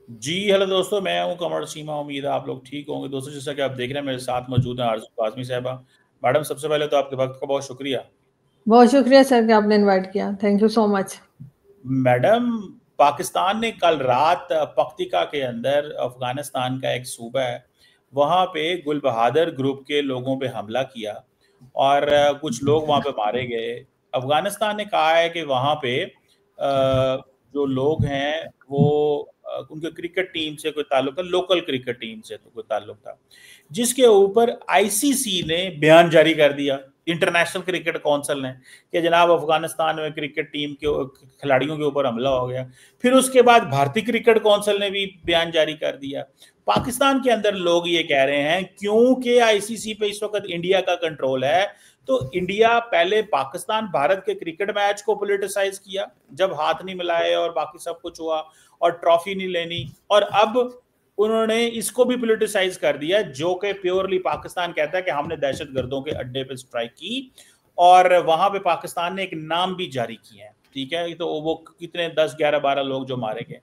जी hello दोस्तों, मैं हूं कमर सीमा। उम्मीद है आप लोग ठीक होंगे। दोस्तों, जैसा कि आप देख रहे हैं मेरे साथ मौजूद हैं आरज़ू काज़मी साहिबा। मैडम, सबसे पहले तो आपके वक्त का बहुत शुक्रिया। बहुत शुक्रिया सर कि आपने इनवाइट किया। Thank you so much. Madam, Pakistan ने कल रात पख्तिका के अंदर, अफगानिस्तान का एक सूबा है, वहाँ पे गुल बहादुर ग्रुप के लोगों पे हमला किया और कुछ लोग वहाँ पे मारे गए। अफगानिस्तान ने कहा है कि वहाँ पे जो लोग हैं वो उनके क्रिकेट टीम से कोई ताल्लुक था, लोकल क्रिकेट टीम से तो कोई ताल्लुक था, जिसके ऊपर आईसीसी ने बयान जारी कर दिया, इंटरनेशनल क्रिकेट काउंसिल ने, कि जनाब अफगानिस्तान में क्रिकेट टीम के खिलाड़ियों के ऊपर हमला हो गया। फिर उसके बाद भारतीय क्रिकेट काउंसिल ने भी बयान जारी कर दिया। पाकिस्तान के अंदर लोग ये कह रहे हैं क्योंकि आईसीसी पे इस वक्त इंडिया का कंट्रोल है, तो इंडिया पहले पाकिस्तान भारत के क्रिकेट मैच को पोलिटिसाइज किया जब हाथ नहीं मिलाए और बाकी सब कुछ हुआ और ट्रॉफी नहीं लेनी, और अब उन्होंने इसको भी पोलिटिसाइज कर दिया, जो कि प्योरली पाकिस्तान कहता है कि हमने दहशतगर्दों के अड्डे पे स्ट्राइक की और वहां पे पाकिस्तान ने एक नाम भी जारी किया है। ठीक है, तो वो कितने 10 11 12 लोग जो मारे गए।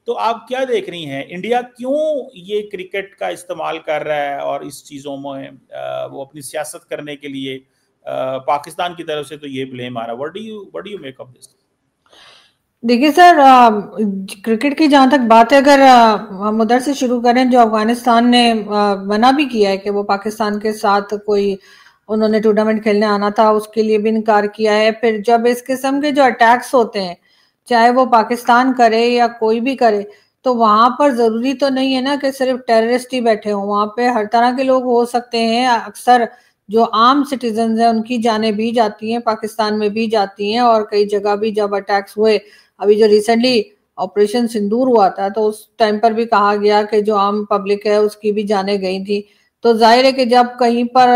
तो आप क्या देख रही हैं, इंडिया क्यों ये क्रिकेट का इस्तेमाल कर रहा है और इस चीज़ों में वो अपनी सियासत करने के लिए पाकिस्तान की तरफ से तो ये ब्लेम आ रहा है। What do you make of this? देखिए सर, क्रिकेट की जहां तक बात है, अगर हम उधर से शुरू करें, जो अफगानिस्तान ने मना भी किया है कि वो पाकिस्तान के साथ कोई उन्होंने टूर्नामेंट खेलने आना था, उसके लिए भी इनकार किया है। फिर जब इस किस्म के जो अटैक्स होते हैं, चाहे वो पाकिस्तान करे या कोई भी करे, तो वहां पर जरूरी तो नहीं है ना कि सिर्फ टेररिस्ट ही बैठे हों। वहां पे हर तरह के लोग हो सकते हैं। अक्सर जो आम सिटीजन हैं उनकी जानें भी जाती हैं, पाकिस्तान में भी जाती हैं, और कई जगह भी जब अटैक्स हुए, अभी जो रिसेंटली ऑपरेशन सिंदूर हुआ था, तो उस टाइम पर भी कहा गया कि जो आम पब्लिक है उसकी भी जानें गई थी। तो जाहिर है कि जब कहीं पर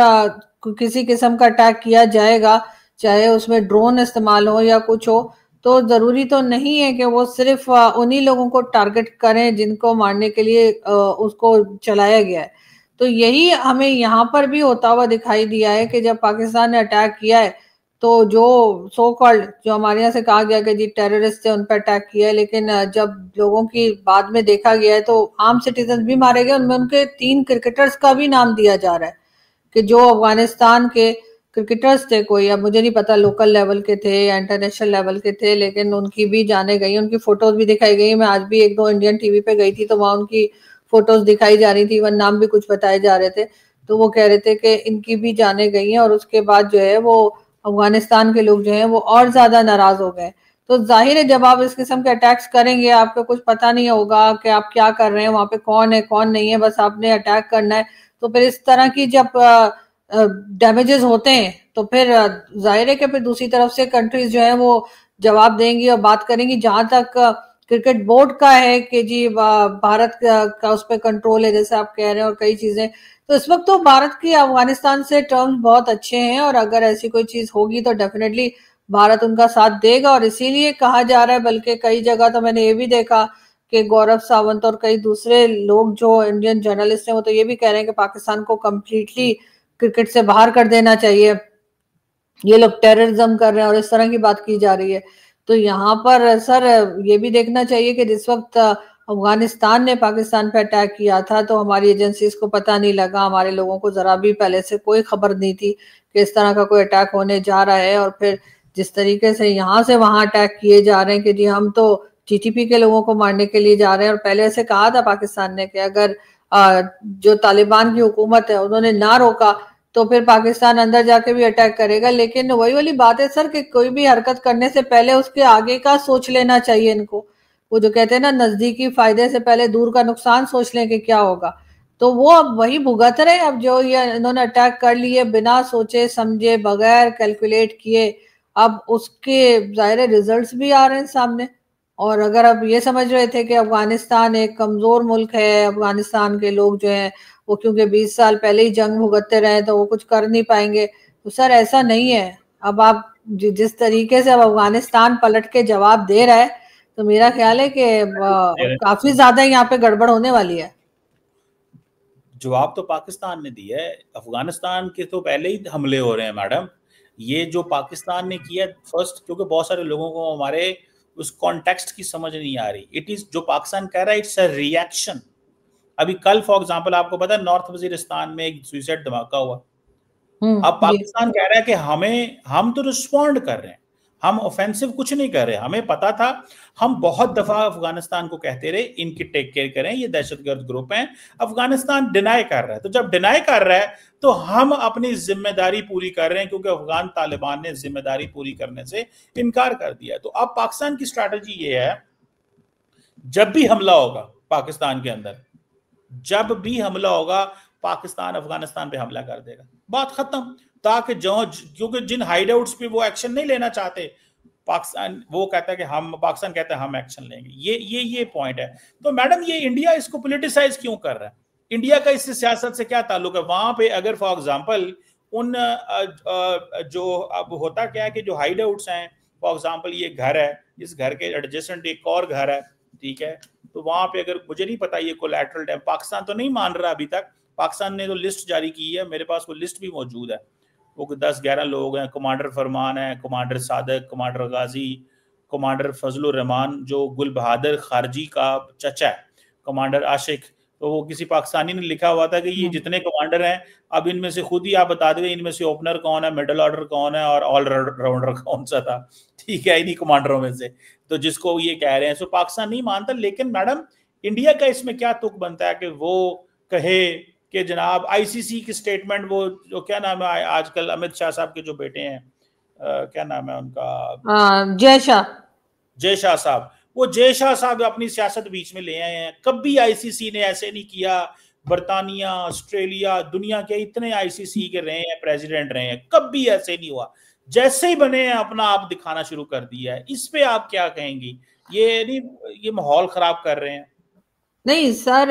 किसी किस्म का अटैक किया जाएगा, चाहे उसमें ड्रोन इस्तेमाल हो या कुछ हो, तो जरूरी तो नहीं है कि वो सिर्फ उन्हीं लोगों को टारगेट करें जिनको मारने के लिए उसको चलाया गया है। तो यही हमें यहाँ पर भी होता हुआ दिखाई दिया है कि जब पाकिस्तान ने अटैक किया है, तो जो सो कॉल्ड, जो हमारे यहाँ से कहा गया कि जी टेररिस्ट थे, उन पर अटैक किया है, लेकिन जब लोगों की बाद में देखा गया है तो आम सिटीजन भी मारे गए। उनमें उनके 3 क्रिकेटर्स का भी नाम दिया जा रहा है कि जो अफगानिस्तान के क्रिकेटर्स थे, कोई अब मुझे नहीं पता लोकल लेवल के थे या इंटरनेशनल लेवल के थे, लेकिन उनकी भी जाने गई, उनकी फोटोज भी दिखाई गई। मैं आज भी एक दो इंडियन टीवी पे गई थी, तो वहां उनकी फोटोज दिखाई जा रही थी, वह नाम भी कुछ बताए जा रहे थे। तो वो कह रहे थे कि इनकी भी जाने गई हैं, और उसके बाद जो है वो अफगानिस्तान के लोग जो हैं वो और ज्यादा नाराज हो गए। तो जाहिर है जब आप इस किस्म के अटैक्स करेंगे, आपको कुछ पता नहीं होगा कि आप क्या कर रहे हैं, वहां पे कौन है कौन नहीं है, बस आपने अटैक करना है। तो फिर इस तरह की जब डैमेजेस होते हैं, तो फिर जाहिर है कि फिर दूसरी तरफ से कंट्रीज जो है वो जवाब देंगी और बात करेंगी। जहां तक क्रिकेट बोर्ड का है कि जी भारत का उस पर कंट्रोल है, जैसे आप कह रहे हैं, और कई चीजें, तो इस वक्त तो भारत की अफगानिस्तान से टर्म्स बहुत अच्छे हैं, और अगर ऐसी कोई चीज होगी तो डेफिनेटली भारत उनका साथ देगा। और इसीलिए कहा जा रहा है, बल्कि कई जगह तो मैंने ये भी देखा कि गौरव सावंत और कई दूसरे लोग जो इंडियन जर्नलिस्ट हैं, वो तो ये भी कह रहे हैं कि पाकिस्तान को कम्प्लीटली क्रिकेट से बाहर कर देना चाहिए, ये लोग टेररिज्म कर रहे हैं, और इस तरह की बात की जा रही है। तो यहाँ पर सर ये भी देखना चाहिए कि जिस वक्त अफगानिस्तान ने पाकिस्तान पे अटैक किया था, तो हमारी एजेंसीज को पता नहीं लगा, हमारे लोगों को जरा भी पहले से कोई खबर नहीं थी कि इस तरह का कोई अटैक होने जा रहा है। और फिर जिस तरीके से यहाँ से वहां अटैक किए जा रहे हैं कि जी हम तो टीटीपी के लोगों को मारने के लिए जा रहे हैं, और पहले से कहा था पाकिस्तान ने कि अगर जो तालिबान की हुकूमत है उन्होंने ना रोका, तो फिर पाकिस्तान अंदर जाके भी अटैक करेगा। लेकिन वही वाली बात है सर कि कोई भी हरकत करने से पहले उसके आगे का सोच लेना चाहिए इनको। वो जो कहते हैं ना, नजदीकी फायदे से पहले दूर का नुकसान सोच लें कि क्या होगा। तो वो अब वही भुगत रहे। अब जो ये इन्होंने अटैक कर लिए बिना सोचे समझे, बगैर कैलकुलेट किए, अब उसके जाहिर रिजल्ट्स भी आ रहे हैं सामने। और अगर आप ये समझ रहे थे कि अफगानिस्तान एक कमजोर मुल्क है, अफगानिस्तान के लोग जो हैं वो क्योंकि 20 साल पहले ही जंग भुगतते रहे तो वो कुछ कर नहीं पाएंगे, तो सर ऐसा नहीं है। अब आप जिस तरीके से अब अफगानिस्तान पलट के जवाब दे रहा है, तो मेरा ख्याल है कि काफी ज्यादा यहाँ पे गड़बड़ होने वाली है। जवाब तो पाकिस्तान ने दिया है, अफगानिस्तान के तो पहले ही हमले हो रहे हैं मैडम। ये जो पाकिस्तान ने किया फर्स्ट, क्योंकि बहुत सारे लोगों को हमारे उस कॉन्टेक्स्ट की समझ नहीं आ रही। इट इज जो पाकिस्तान कह रहा है इट्स अ रिएक्शन। अभी कल फॉर एग्जांपल आपको पता है नॉर्थ वजीरिस्तान में एक सुसाइड धमाका हुआ। अब पाकिस्तान कह रहा है कि हम तो रिस्पॉन्ड कर रहे हैं, हम ऑफेंसिव कुछ नहीं कर रहे। हमें पता था, हम बहुत दफा अफगानिस्तान को कहते रहे इनकी टेक केयर करें, ये दहशतगर्द ग्रुप हैं। अफगानिस्तान डिनाई कर रहा है, तो जब डिनाई कर रहा है तो हम अपनी जिम्मेदारी पूरी कर रहे हैं, क्योंकि अफगान तालिबान ने जिम्मेदारी पूरी करने से इनकार कर दिया। तो अब पाकिस्तान की स्ट्रैटेजी ये है, जब भी हमला होगा पाकिस्तान के अंदर, जब भी हमला होगा पाकिस्तान अफगानिस्तान पे हमला कर देगा, बात खत्म। ताकि जो, क्योंकि जिन हाइडआउट्स पे वो एक्शन नहीं लेना चाहते पाकिस्तान, वो कहता है कि पाकिस्तान कहता है हम एक्शन लेंगे। ये पॉइंट है। तो मैडम ये इंडिया इसको पॉलिटिसाइज क्यों कर रहा है? इंडिया का इससे सियासत से क्या ताल्लुक है? वहां पे अगर फॉर एग्जांपल उन जो अब होता क्या है कि जो हाइडआउट्स हैं, फॉर एग्जांपल ये घर है, इस घर के एडजेसेंट एक और घर है, ठीक है, तो वहां पे अगर मुझे नहीं पता ये कोलैटरल डैम, पाकिस्तान तो नहीं मान रहा अभी तक, पाकिस्तान ने तो लिस्ट जारी की है, मेरे पास वो लिस्ट भी मौजूद है, वो 10-11 लोग हैं, कमांडर फरमान है, कमांडर सादक, कमांडर गाजी, कमांडर फजलुर रहमान जो गुल बहादुर खारजी का चचा है, कमांडर आशिक। तो वो किसी पाकिस्तानी ने लिखा हुआ था कि ये जितने कमांडर हैं, अब इनमें से खुद ही आप बता देंगे इनमें से ओपनर कौन है, मिडिल ऑर्डर कौन है और ऑल राउंडर कौन सा था, ठीक है, इन्हीं कमांडरों में से। तो जिसको ये कह रहे हैं, सो पाकिस्तान नहीं मानता। लेकिन मैडम इंडिया का इसमें क्या तुक बनता है कि वो कहे कि जनाब आईसीसी की स्टेटमेंट, वो जो क्या नाम है आजकल अमित शाह साहब के जो बेटे हैं, क्या नाम है उनका, जय शाह साहब, वो जय शाह साहब अपनी सियासत बीच में ले आए हैं। कभी आईसीसी ने ऐसे नहीं किया। बर्तानिया, ऑस्ट्रेलिया, दुनिया के इतने आईसीसी के रहे हैं, प्रेसिडेंट रहे हैं, कभी ऐसे नहीं हुआ। जैसे ही बने हैं अपना आप दिखाना शुरू कर दिया है। इस पे आप क्या कहेंगी? ये नहीं, ये माहौल खराब कर रहे हैं? नहीं सर,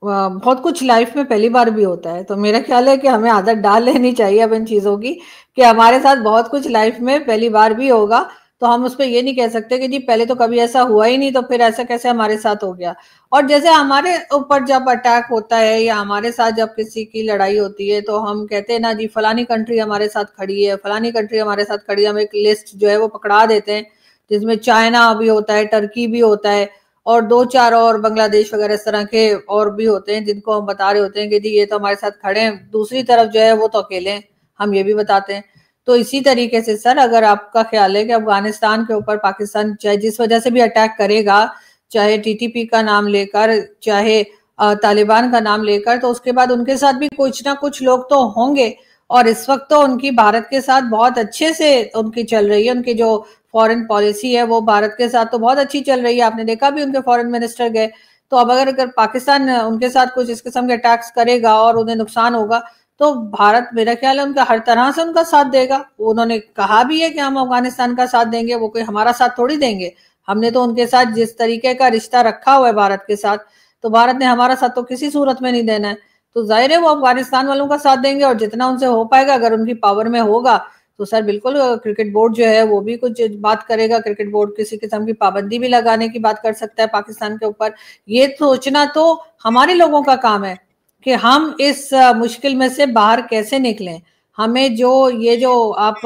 बहुत कुछ लाइफ में पहली बार भी होता है, तो मेरा ख्याल है कि हमें आदत डाल लेनी चाहिए अब इन चीजों की, कि हमारे साथ बहुत कुछ लाइफ में पहली बार भी होगा। तो हम उस पर ये नहीं कह सकते कि जी पहले तो कभी ऐसा हुआ ही नहीं, तो फिर ऐसा कैसे हमारे साथ हो गया। और जैसे हमारे ऊपर जब अटैक होता है या हमारे साथ जब किसी की लड़ाई होती है, तो हम कहते हैं ना जी फलानी कंट्री हमारे साथ खड़ी है, फलानी कंट्री हमारे साथ खड़ी है, हम एक लिस्ट जो है वो पकड़ा देते हैं, जिसमें चाइना भी होता है, टर्की भी होता है, और 2-4 और बांग्लादेश वगैरह इस तरह के और भी होते हैं, जिनको हम बता रहे होते हैं कि जी ये तो हमारे साथ खड़े हैं, दूसरी तरफ जो है वो तो अकेले हैं, हम ये भी बताते हैं। तो इसी तरीके से सर, अगर आपका ख्याल है कि अफगानिस्तान के ऊपर पाकिस्तान चाहे जिस वजह से भी अटैक करेगा, चाहे टीटीपी का नाम लेकर, चाहे तालिबान का नाम लेकर, तो उसके बाद उनके साथ भी कुछ ना कुछ लोग तो होंगे। और इस वक्त तो उनकी भारत के साथ बहुत अच्छे से उनकी चल रही है, उनकी जो फॉरेन पॉलिसी है वो भारत के साथ तो बहुत अच्छी चल रही है। आपने देखा भी उनके फॉरेन मिनिस्टर गए। तो अब अगर पाकिस्तान उनके साथ कुछ इस किस्म के अटैक्स करेगा और उन्हें नुकसान होगा, तो भारत मेरा ख्याल है उनका हर तरह से उनका साथ देगा। उन्होंने कहा भी है कि हम अफगानिस्तान का साथ देंगे, वो कोई हमारा साथ थोड़ी देंगे। हमने तो उनके साथ जिस तरीके का रिश्ता रखा हुआ है भारत के साथ, तो भारत ने हमारा साथ तो किसी सूरत में नहीं देना है। तो जाहिर है वो अफगानिस्तान वालों का साथ देंगे, और जितना उनसे हो पाएगा, अगर उनकी पावर में होगा, तो सर बिल्कुल क्रिकेट बोर्ड जो है वो भी कुछ बात करेगा। क्रिकेट बोर्ड किसी किस्म की पाबंदी भी लगाने की बात कर सकता है पाकिस्तान के ऊपर। ये सोचना तो हमारे लोगों का काम है कि हम इस मुश्किल में से बाहर कैसे निकलें। हमें जो आप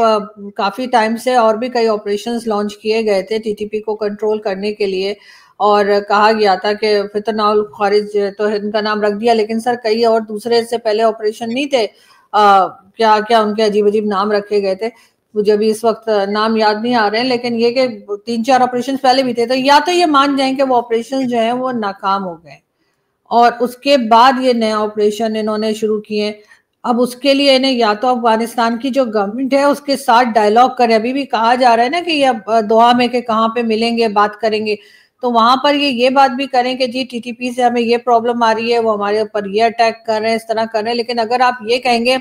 काफी टाइम से और भी कई ऑपरेशंस लॉन्च किए गए थे टीटीपी को कंट्रोल करने के लिए, और कहा गया था कि फितरनाउल खारिज तो इनका नाम रख दिया, लेकिन सर कई और दूसरे से पहले ऑपरेशन नहीं थे, क्या क्या उनके अजीब अजीब नाम रखे गए थे, मुझे अभी इस वक्त नाम याद नहीं आ रहे हैं, लेकिन ये कि 3-4 ऑपरेशन पहले भी थे। तो या तो ये मान जाएं कि वो ऑपरेशन जो है वो नाकाम हो गए, और उसके बाद ये नया ऑपरेशन इन्होंने शुरू किए। अब उसके लिए इन्हें या तो अफगानिस्तान की जो गवर्नमेंट है उसके साथ डायलॉग करें। अभी भी कहा जा रहा है ना कि ये दोहा में कि कहाँ पे मिलेंगे, बात करेंगे, तो वहां पर ये बात भी करें कि जी टीटीपी से हमें ये प्रॉब्लम आ रही है, वो हमारे ऊपर ये अटैक कर रहे हैं, इस तरह कर रहे हैं। लेकिन अगर आप ये कहेंगे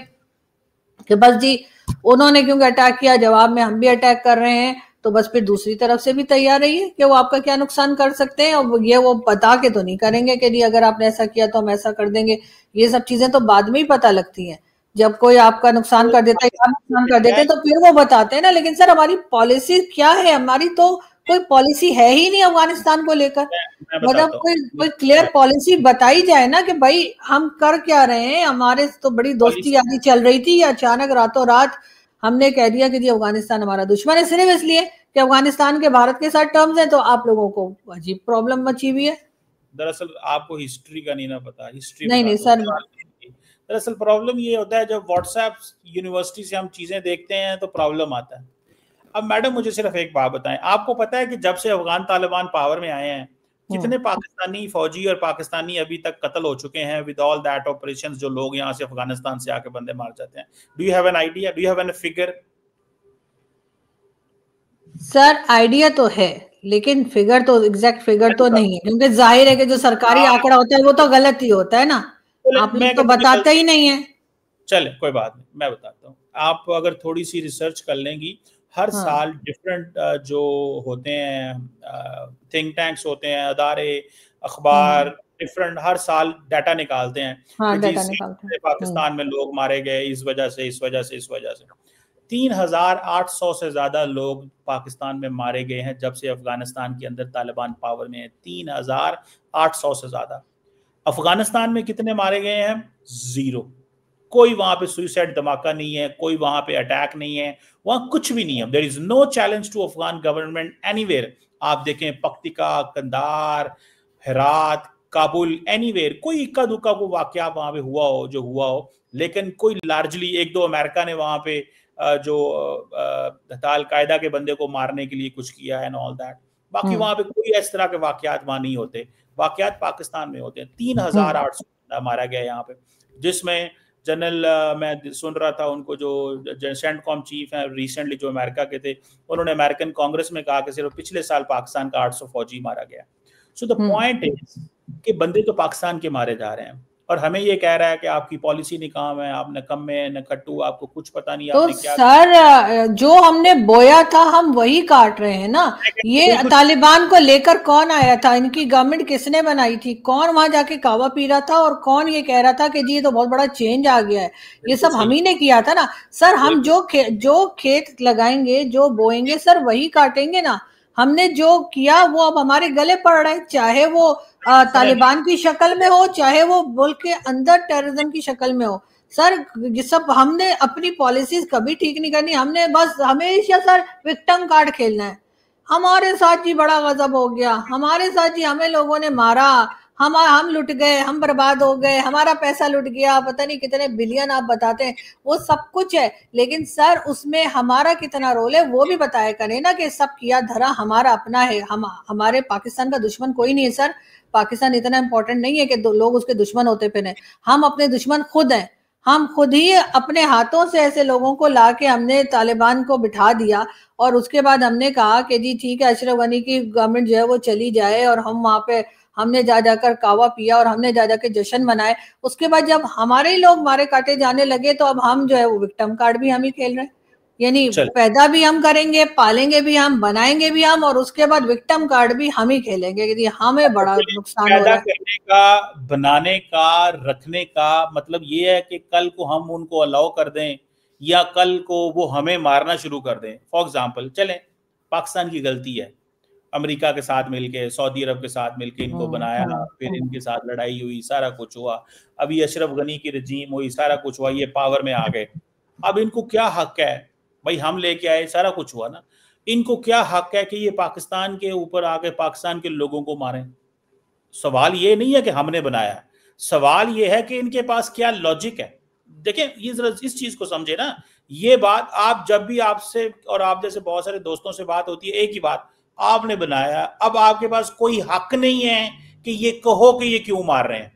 कि बस जी उन्होंने क्योंकि अटैक किया, जवाब में हम भी अटैक कर रहे हैं, तो बस फिर दूसरी तरफ से भी तैयार रहिए कि वो आपका क्या नुकसान कर सकते हैं। और वो बता के तो नहीं करेंगे कि जी अगर आपने ऐसा किया तो हम ऐसा कर देंगे। ये सब चीजें तो बाद में ही पता लगती हैं, जब कोई आपका नुकसान कर देता है या नुकसान कर देते हैं तो फिर वो बताते हैं ना। लेकिन सर हमारी पॉलिसी क्या है? हमारी तो कोई पॉलिसी है ही नहीं अफगानिस्तान को लेकर। मतलब कोई क्लियर पॉलिसी बताई जाए ना कि भाई हम कर क्या रहे हैं। हमारे तो बड़ी दोस्ती यारी चल रही थी, या अचानक रातों रात हमने कह दिया कि जी अफगानिस्तान हमारा दुश्मन है, सिर्फ इसलिए कि अफगानिस्तान के भारत के साथ टर्म्स हैं, तो आप लोगों को अजीब प्रॉब्लम मची हुई है। दरअसल आपको हिस्ट्री का नहीं ना पता, हिस्ट्री नहीं बता नहीं दो। सर, दरअसल प्रॉब्लम ये होता है जब व्हाट्सएप यूनिवर्सिटी से हम चीजें देखते हैं तो प्रॉब्लम आता है। अब मैडम मुझे सिर्फ एक बात बताएं, आपको पता है कि जब से अफगान तालिबान पावर में आए हैं कितने पाकिस्तानी फौजी और पाकिस्तानी अभी तक कत्ल हो चुके हैं विद ऑल दैट ऑपरेशंस, जो लोग यहाँ से अफगानिस्तान से आके बंदे मार जाते हैं? Do you have an idea, do you have an figure? Sir idea तो है, लेकिन फिगर तो एग्जैक्ट फिगर तो नहीं है, क्योंकि जाहिर है कि जो सरकारी आंकड़ा होता है वो तो गलत ही होता है ना, आप लोग तो बताते ही नहीं है। चले कोई बात नहीं, मैं बताता हूँ। आप अगर थोड़ी सी रिसर्च कर लेंगी, हर साल डिफरेंट जो होते हैं थिंक टैंक्स होते हैं, अदारे, अखबार, डिफरेंट हर साल डाटा निकालते हैं कि जी पाकिस्तान में लोग मारे गए इस वजह से, इस वजह से, इस वजह से। 3,800 से ज्यादा लोग पाकिस्तान में मारे गए हैं जब से अफगानिस्तान के अंदर तालिबान पावर में है। 3,800 से ज्यादा। अफगानिस्तान में कितने मारे गए हैं? 0। कोई वहां पे सुइसाइड धमाका नहीं है, कोई वहां पे अटैक नहीं है, वहां कुछ भी नहीं है। There is no challenge to Afghan government anywhere. आप देखें पख्तिका, कंधार, हेरात, काबुल, एनीवेयर कोई इक्का दुक्का को वाकया वहां पे हुआ हो जो हुआ हो, लेकिन कोई लार्जली एक दो अमेरिका ने वहां पे जो अलकायदा के बंदे को मारने के लिए कुछ किया है एंड ऑल दैट, बाकी वहां पे कोई इस तरह के वाकयात वहां नहीं होते। वाकयात पाकिस्तान में होते हैं। 3,800 मारा गया यहाँ पे, जिसमें जनरल मैं सुन रहा था उनको जो सेंटकॉम चीफ है रिसेंटली जो अमेरिका के थे, उन्होंने अमेरिकन कांग्रेस में कहा कि सिर्फ पिछले साल पाकिस्तान का 800 फौजी मारा गया। सो द पॉइंट इज कि बंदे तो पाकिस्तान के मारे जा रहे हैं और हमें ये कह रहा है कि आपकी पॉलिसी निकाम है, आप नकम्मे न खट्टू, आपको कुछ पता नहीं। तो आपने क्या सर जो हमने बोया था हम वही काट रहे हैं ना। ये तालिबान को लेकर कौन आया था, इनकी गवर्नमेंट किसने बनाई थी, कौन वहां जाके कावा पी रहा था और कौन ये कह रहा था कि जी ये तो बहुत बड़ा चेंज आ गया है, ये सब हम ही ने किया था ना सर। हम जो खेत लगाएंगे, जो बोएंगे सर वही काटेंगे ना। हमने जो किया वो अब हमारे गले पड़ रहा है, चाहे वो तालिबान की शक्ल में हो, चाहे वो मुल्क के अंदर टेररिज्म की शक्ल में हो। सर ये सब हमने अपनी पॉलिसीज कभी ठीक नहीं करनी, हमने बस हमेशा सर विक्टिम कार्ड खेलना है। हमारे साथ जी बड़ा गजब हो गया, हमारे साथ जी हमें लोगों ने मारा, हम लुट गए, हम बर्बाद हो गए, हमारा पैसा लुट गया, पता नहीं कितने बिलियन आप बताते हैं, वो सब कुछ है, लेकिन सर उसमें हमारा कितना रोल है वो भी बताया करें ना, कि सब किया धरा हमारा अपना है। हमारे पाकिस्तान का दुश्मन कोई नहीं है सर। पाकिस्तान इतना इंपॉर्टेंट नहीं है कि लोग उसके दुश्मन होते फिरे। हम अपने दुश्मन खुद हैं। हम खुद ही अपने हाथों से ऐसे लोगों को लाके हमने तालिबान को बिठा दिया और उसके बाद हमने कहा कि जी ठीक है अशरफ गनी की गवर्नमेंट जो है वो चली जाए, और हम वहां पे हमने जा जाकर कावा पिया और हमने जा जाकर जश्न मनाए। उसके बाद जब हमारे ही लोग मारे काटे जाने लगे तो अब हम जो है वो विक्टिम कार्ड भी हम ही खेल रहे हैं, यानी पैदा भी हम करेंगे, पालेंगे भी हम, बनाएंगे भी हम, और उसके बाद विक्टिम कार्ड भी हम ही खेलेंगे कि हमें बड़ा नुकसान हो रहा है। करने का, बनाने का, रखने का मतलब ये है कि कल को हम उनको अलाउ कर दें या कल को वो हमें मारना शुरू कर दें। फॉर एग्जाम्पल चलें, पाकिस्तान की गलती है, अमेरिका के साथ मिलके, सऊदी अरब के साथ मिलके इनको बनाया, फिर इनके साथ लड़ाई हुई, सारा कुछ हुआ, अभी अशरफ गनी की रजीम हुई, सारा कुछ हुआ, ये पावर में आ गए। अब इनको क्या हक है भाई, हम लेके आए, सारा कुछ हुआ ना, इनको क्या हक है कि ये पाकिस्तान के ऊपर आके पाकिस्तान के लोगों को मारें? सवाल ये नहीं है कि हमने बनाया, सवाल ये है कि इनके पास क्या लॉजिक है। देखें ये जरा इस चीज को समझे ना, ये बात आप जब भी आपसे और आप जैसे बहुत सारे दोस्तों से बात होती है, एक ही बात, आपने बनाया, अब आपके पास कोई हक नहीं है कि ये कहो कि ये क्यों मार रहे हैं।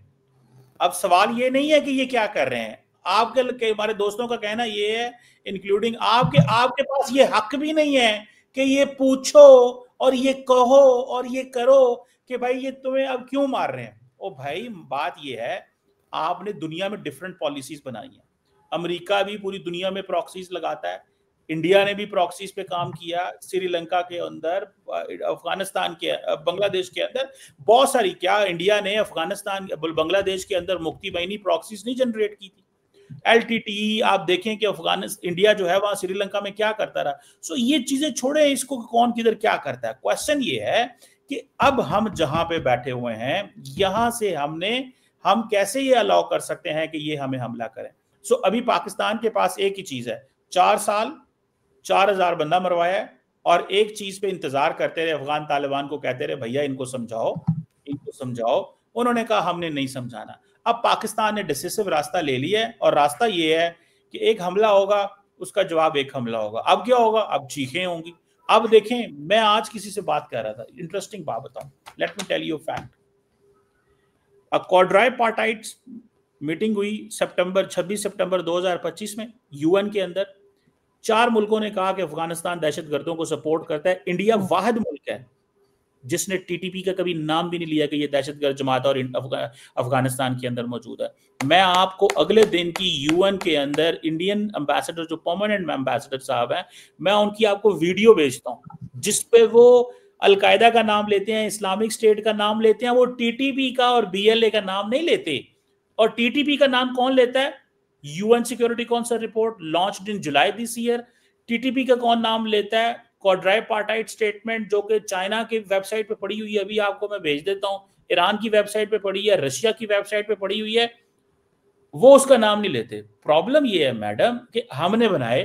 अब सवाल ये नहीं है कि ये क्या कर रहे हैं, आपके हमारे दोस्तों का कहना ये है, इंक्लूडिंग आपके पास ये हक भी नहीं है कि ये पूछो और ये कहो और ये करो कि भाई ये तुम्हें अब क्यों मार रहे हैं। ओ भाई बात ये है, आपने दुनिया में डिफरेंट पॉलिसीज बनाई है। अमेरिका भी पूरी दुनिया में प्रॉक्सीज लगाता है, इंडिया ने भी प्रॉक्सीज पे काम किया, श्रीलंका के अंदर, अफगानिस्तान के, बांग्लादेश के अंदर, बहुत सारी, क्या इंडिया ने अफगानिस्तान बांग्लादेश के अंदर मुक्ति बाहिनी प्रॉक्सीज नहीं जनरेट की थी? LTTE आप देखें कि अफगानिस्तान, इंडिया जो है वहां श्रीलंका में क्या करता रहा। सो ये चीजें छोड़े, इसको कौन किधर क्या करता है, क्वेश्चन ये है कि अब हम जहां पे बैठे हुए हैं यहां से हम कैसे ये अलाउ कर सकते हैं कि ये हमें हमला करें। अभी पाकिस्तान के पास एक ही चीज है, 4 साल 4,000 बंदा मरवाया है और एक चीज पे इंतजार करते रहे, अफगान तालिबान को कहते रहे भैया इनको समझाओ, इनको समझाओ। उन्होंने कहा हमने नहीं समझाना। अब पाकिस्तान ने डिसिसिव रास्ता ले लिया है और रास्ता ये है कि एक हमला होगा, उसका जवाब एक हमला होगा। अब क्या होगा? अब चीखें होंगी। अब देखें, मैं आज किसी से बात कर रहा था, इंटरेस्टिंग बात बताऊं, let me tell you fact. Quadripartite meeting हुई 26 सितंबर 2025 में यूएन के अंदर। 4 मुल्कों ने कहा कि अफगानिस्तान दहशतगर्दों को सपोर्ट करता है। इंडिया वाहिद मुल्क है जिसने टीटीपी का कभी नाम भी नहीं लिया कि ये दहशतगर्द जमात और अफगानिस्तान के अंदर मौजूद है। मैं आपको अगले दिन की यूएन के अंदर इंडियन एम्बेसडर, जो परमानेंट एम्बेसडर साहब हैं, मैं उनकी आपको वीडियो भेजता हूं जिसपे वो अलकायदा का नाम लेते हैं, इस्लामिक स्टेट का नाम लेते हैं, वो टीटीपी का और बीएलए का नाम नहीं लेते। और टीटीपी का नाम कौन लेता है? UN security council report launched in July this year. TTP का कौन नाम लेता है? क्वाड्राइपार्टाइट स्टेटमेंट, जो कि चाइना की वेबसाइट पे पड़ी हुई है, अभी आपको मैं भेज देता हूं, ईरान की वेबसाइट पे पड़ी है, रशिया की वेबसाइट पे पड़ी हुई है, वो उसका नाम नहीं लेते। प्रॉब्लम ये है मैडम कि हमने बनाए,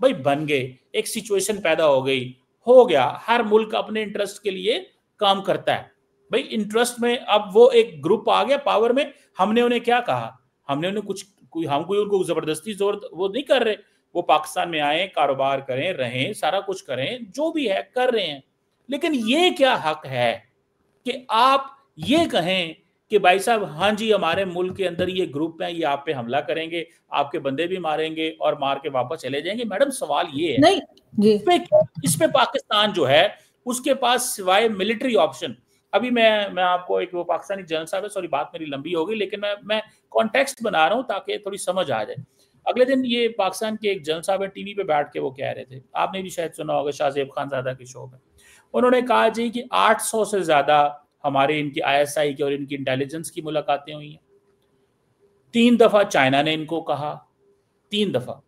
भाई बन गए, एक सिचुएशन पैदा हो गई, हो गया। हर मुल्क अपने इंटरेस्ट के लिए काम करता है भाई, इंटरेस्ट में। अब वो एक ग्रुप आ गया पावर में, हमने उन्हें क्या कहा? हमने उन्हें हम कोई उनको जबरदस्ती जोर वो नहीं कर रहे। वो पाकिस्तान में आए, कारोबार करें, रहें, सारा कुछ करें, जो भी है कर रहे हैं। लेकिन ये क्या हक है कि आप ये कहें कि भाई साहब हाँ जी हमारे मुल्क के अंदर ये ग्रुप है, ये आप पे हमला करेंगे, आपके बंदे भी मारेंगे और मार के वापस चले जाएंगे। मैडम सवाल ये है नहीं जी, इस पे पाकिस्तान जो है उसके पास सिवाय मिलिट्री ऑप्शन, अभी मैं आपको एक, वो पाकिस्तानी जनरल साहब है, सॉरी बात मेरी लंबी हो गई, लेकिन मैं कॉन्टेक्स्ट बना रहा हूं ताकि थोड़ी समझ आ जाए। अगले दिन ये पाकिस्तान के एक जनरल साहब है, टीवी पे बैठ के वो कह रहे थे, आपने भी शायद सुना होगा, शाहजेब खानजादा के शो में। उन्होंने कहा जी कि 800 से ज्यादा हमारे इनकी आईएसआई की और इनकी इंटेलिजेंस की मुलाकातें हुई हैं। 3 दफा चाइना ने इनको कहा, 3 दफा,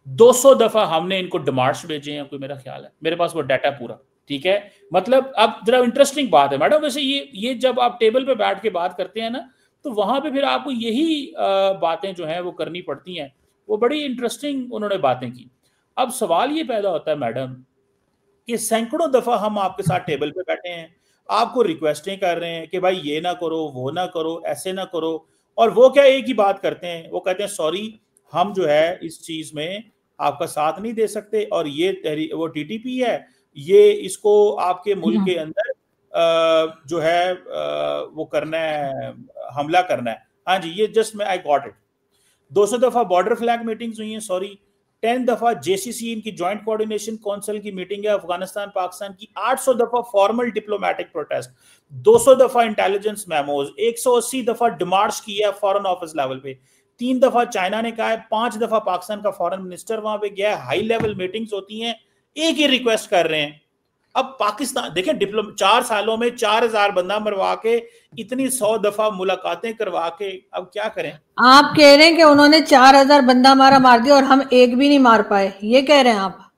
200 दफा हमने इनको डिमार्ट्स भेजे हैं, कोई मेरा ख्याल है, मेरे पास वो डाटा पूरा, ठीक है। मतलब अब जरा इंटरेस्टिंग बात है मैडम, वैसे ये जब आप टेबल पे बैठ के बात करते हैं ना, तो वहां पे फिर आपको यही बातें जो हैं वो करनी पड़ती हैं। वो बड़ी इंटरेस्टिंग उन्होंने बातें की। अब सवाल ये पैदा होता है मैडम कि सैकड़ों दफा हम आपके साथ टेबल पे बैठे हैं, आपको रिक्वेस्टें कर रहे हैं कि भाई ये ना करो, वो ना करो, ऐसे ना करो, और वो क्या एक ही बात करते हैं, वो कहते हैं सॉरी हम जो है इस चीज में आपका साथ नहीं दे सकते, और ये वो टीटीपी है, ये इसको आपके मुल्क के अंदर जो है वो करना है, हमला करना है। हाँ जी, ये जस्ट मैं आई गॉट इट। 200 दफा बॉर्डर फ्लैग मीटिंग्स हुई हैं, सॉरी 10 दफा जेसीसी इनकी जॉइंट कोऑर्डिनेशन काउंसिल की मीटिंग है अफगानिस्तान पाकिस्तान की, 800 दफा फॉर्मल डिप्लोमेटिक प्रोटेस्ट, 200 दफा इंटेलिजेंस मेमोज, 180 दफा डिमार्च की है फॉरेन ऑफिस लेवल पे, 3 दफा चाइना ने कहा है, 5 दफा पाकिस्तान का फॉरेन मिनिस्टर वहां पे गया है, हाई लेवल मीटिंग्स होती हैं, एक ही रिक्वेस्ट कर रहे हैं। अब पाकिस्तान देखें, 4 सालों में 4000 बंदा मरवा के, इतनी 100 दफा मुलाकातें करवा के, अब क्या करें? आप कह रहे हैं कि उन्होंने 4000 बंदा मार दिया और हम एक भी नहीं मार पाए, ये कह रहे हैं आप?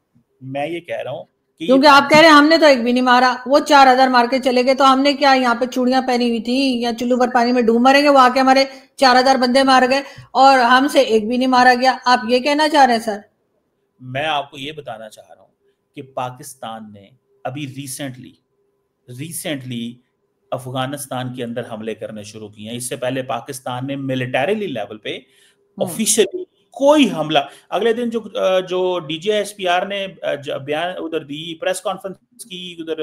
मैं ये कह रहा हूँ कि क्योंकि आप कह रहे हैं हमने तो एक भी नहीं मारा, वो 4000 मार के चले गए, तो हमने क्या यहाँ पे चूड़ियां पहनी हुई थी या चुल्लू भर पानी में डूब मरेंगे? वो आके हमारे 4000 बंदे मार गए और हमसे एक भी नहीं मारा गया, आप ये कहना चाह रहे हैं सर? मैं आपको ये बताना चाह रहा हूं कि पाकिस्तान ने अभी रिसेंटली अफगानिस्तान के अंदर हमले करने शुरू किए हैं। इससे पहले पाकिस्तान ने मिलिटरीली लेवल पे ऑफिशियली कोई हमला, अगले दिन जो डीजीएसपीआर ने बयान उधर दी, प्रेस कॉन्फ्रेंस की उधर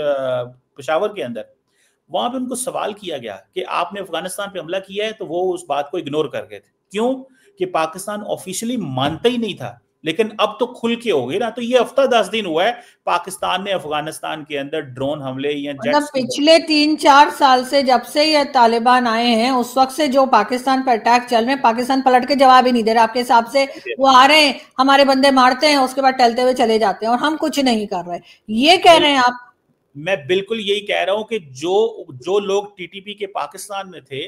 पेशावर के अंदर, वहां पे उनको सवाल किया गया कि आपने अफगानिस्तान पे हमला किया है, तो वो उस बात को इग्नोर कर गए थे। क्यों? कि पाकिस्तान ऑफिशियली मानता ही नहीं था, लेकिन अब तो खुल के हो गई ना। तो ये हफ्ता 10 दिन हुआ है पाकिस्तान ने अफगानिस्तान के अंदर ड्रोन हमले या मतलब पिछले 3-4 साल से, जब से ये तालिबान आए हैं उस वक्त से जो पाकिस्तान पर अटैक चल रहे हैं, पाकिस्तान पलट के जवाब ही नहीं दे रहा आपके हिसाब से? वो आ रहे हैं, हमारे बंदे मारते हैं, उसके बाद टलते हुए चले जाते हैं और हम कुछ नहीं कर रहे, ये कह रहे हैं आप? मैं बिल्कुल यही कह रहा हूं कि जो लोग टीटीपी के पाकिस्तान में थे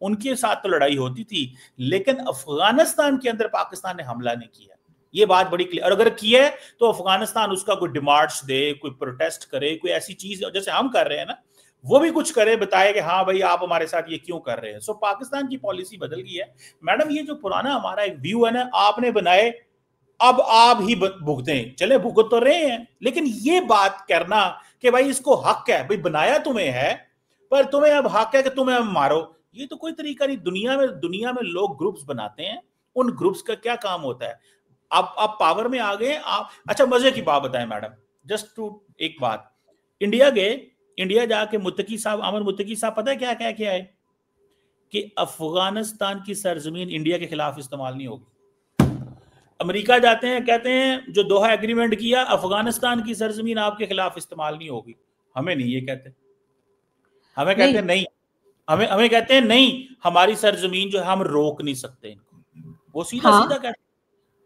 उनके साथ तो लड़ाई होती थी, लेकिन अफगानिस्तान के अंदर पाकिस्तान ने हमला नहीं किया। ये बात बड़ी क्लियर। और अगर किया है तो अफगानिस्तान उसका कोई डिमांड्स दे, कोई प्रोटेस्ट करे, कोई ऐसी चीज जैसे हम कर रहे हैं ना, वो भी कुछ करे, बताए कि हाँ भाई आप हमारे साथ ये क्यों कर रहे हैं। पाकिस्तान की पॉलिसी बदल गई है मैडम। ये जो पुराना हमारा एक व्यू है ना, आपने बनाए अब आप ही भुगतें, चले भुगत तो रहे हैं, लेकिन ये बात करना कि भाई इसको हक है, भाई बनाया तुम्हें है पर तुम्हें अब हक है कि तुम्हें अब मारो, ये तो कोई तरीका नहीं। दुनिया में लोग ग्रुप्स बनाते हैं, उन ग्रुप्स का क्या काम होता है? आप पावर में आ गए आप। अच्छा मजे की बात बताएं मैडम, जस्ट टू एक बात, इंडिया गए, इंडिया जाके मुत्तकी साहब, अमर मुत्तकी साहब पता है क्या क्या किया है कि अफगानिस्तान की सरजमीन इंडिया के खिलाफ इस्तेमाल नहीं होगी। अमेरिका जाते हैं, कहते हैं जो दोहा एग्रीमेंट किया, अफगानिस्तान की सरजमीन आपके खिलाफ इस्तेमाल नहीं होगी। हमें नहीं ये कहते, हमें कहते हैं नहीं, हमें हमें कहते हैं नहीं, हमारी सरजमीन जो है हम रोक नहीं सकते इनको, वो सीधा हाँ, सीधा कहते हैं।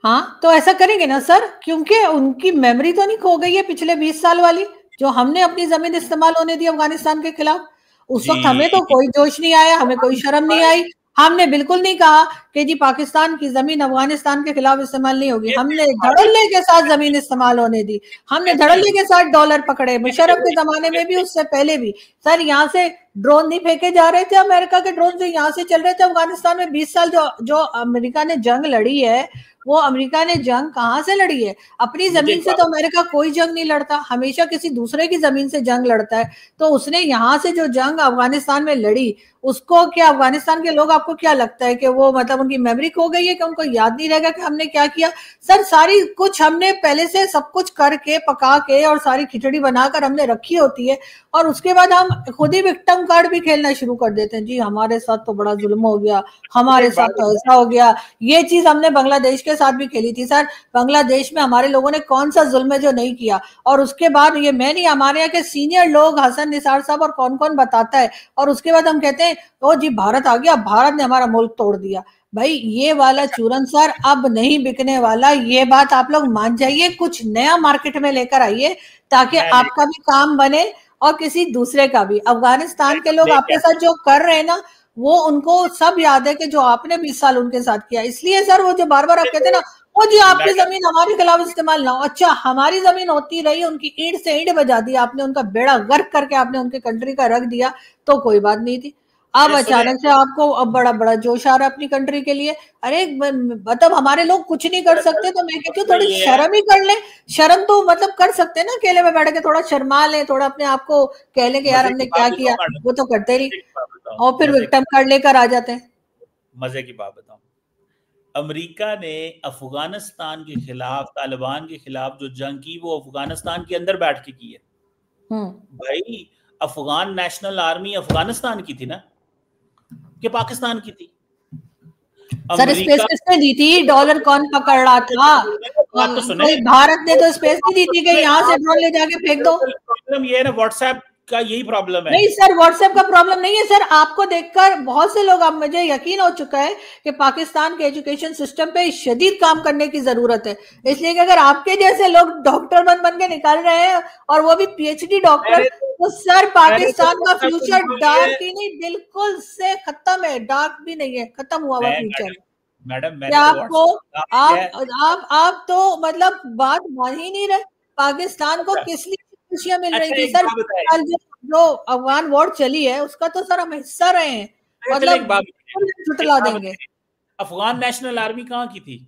हाँ तो ऐसा करेंगे ना सर, क्योंकि उनकी मेमोरी तो नहीं खो गई है पिछले 20 साल वाली, जो हमने अपनी जमीन इस्तेमाल होने दी अफगानिस्तान के खिलाफ। उस वक्त हमें तो जी कोई जोश नहीं आया, हमें कोई शर्म नहीं आई, हमने बिल्कुल नहीं कहा कि जी पाकिस्तान की जमीन अफगानिस्तान के खिलाफ इस्तेमाल नहीं होगी। हमने धड़ल्ले के साथ जमीन इस्तेमाल होने दी, हमने धड़ल्ले के साथ डॉलर पकड़े, मुशर्रफ के जमाने में भी, उससे पहले भी। सर यहाँ से ड्रोन नहीं फेंके जा रहे थे, अमेरिका के ड्रोन जो यहाँ से चल रहे थे अफगानिस्तान में 20 साल। जो अमेरिका ने जंग लड़ी है, वो अमेरिका ने जंग कहां से लड़ी है? अपनी जमीन से तो अमेरिका कोई जंग नहीं लड़ता, हमेशा किसी दूसरे की जमीन से जंग लड़ता है। तो उसने यहां से जो जंग अफगानिस्तान में लड़ी, उसको क्या अफगानिस्तान के लोग, आपको क्या लगता है कि वो मतलब उनकी मेमोरी खो गई है, कि उनको याद नहीं रहेगा कि हमने क्या किया? सर सारी कुछ हमने पहले से सब कुछ करके पका के और सारी खिचड़ी बनाकर हमने रखी होती है, और उसके बाद हम खुद ही विक्टिम कार्ड भी खेलना शुरू कर देते हैं। जी हमारे साथ तो बड़ा जुल्म हो गया, हमारे साथ तो ऐसा हो गया। ये चीज हमने बांग्लादेश के साथ भी खेली थी सर। बांग्लादेश में हमारे लोगों ने कौन सा जुल्म है जो नहीं किया? और उसके बाद ये मैं नहीं, हमारे यहाँ के सीनियर लोग, हसन निसार साहब और कौन कौन बताता है, और उसके बाद हम कहते हैं ओ जी भारत आ गया, भारत ने हमारा मुल्क तोड़ दिया। भाई ये वाला चूरन सर अब नहीं बिकने वाला, ये बात आप लोग मान जाइए। कुछ नया मार्केट में लेकर आइए ताकि आपका भी काम बने और किसी दूसरे का भी। अफगानिस्तान के लोग आपके साथ जो कर रहे हैं ना, वो उनको सब याद है कि जो आपने 20 साल उनके साथ किया। इसलिए सर वो जो बार बार आप कहते हैं ना, वो जी आपकी जमीन हमारे खिलाफ इस्तेमाल ना हो, अच्छा हमारी जमीन होती रही, उनकी ईंट से ईंट बजा दी आपने, उनका बेड़ा गर्क करके आपने उनके कंट्री का रख दिया, तो कोई बात नहीं थी। अब अचानक से आपको अब बड़ा बड़ा जोश आ रहा है अपनी कंट्री के लिए। अरे मतलब हमारे लोग कुछ नहीं कर सकते, तो मैं कहती हूँ थोड़ी शर्म ही कर ले। शर्म तो मतलब कर सकते हैं ना, अकेले में बैठ के थोड़ा शर्मा ले, थोड़ा अपने आप को कह ले कि यार हमने क्या किया, वो तो करते नहीं, और फिर विक्टिम कार्ड लेकर आ जाते हैं। मजे की बात बताऊं, अमेरिका ने अफगानिस्तान के खिलाफ, तालिबान के खिलाफ जो जंग की, वो अफगानिस्तान के अंदर बैठ के की है। भाई अफगान नेशनल आर्मी अफगानिस्तान की थी ना, कि पाकिस्तान की थी? सर स्पेस किसने दी थी? डॉलर कौन पकड़ रहा था? तो भारत ने तो स्पेस नहीं दी थी कि यहाँ से ड्रोन ले जाके फेंक दो। प्रॉब्लम ये है ना, व्हाट्सएप का यही प्रॉब्लम है। नहीं सर व्हाट्सएप का प्रॉब्लम नहीं है सर, आपको देखकर बहुत से लोग, अब मुझे यकीन हो चुका है कि पाकिस्तान के एजुकेशन सिस्टम पे शदीद काम करने की जरूरत है। इसलिए कि अगर आपके जैसे लोग डॉक्टर बन के निकल रहे हैं, और वो भी पीएचडी डॉक्टर, तो सर पाकिस्तान का फ्यूचर डार्क ही नहीं, बिल्कुल से खत्म है, डार्क भी नहीं है, खत्म हुआ हुआ फ्यूचर। मैडम आपको आप तो मतलब बात मान ही नहीं रहे। पाकिस्तान को किस लिए खुशियां मिल रही थी सर? जो अफगान वॉर चली है उसका तो सर हम हिस्सा रहे हैं, मतलब जुटला देंगे। अफगान नेशनल आर्मी कहाँ की थी?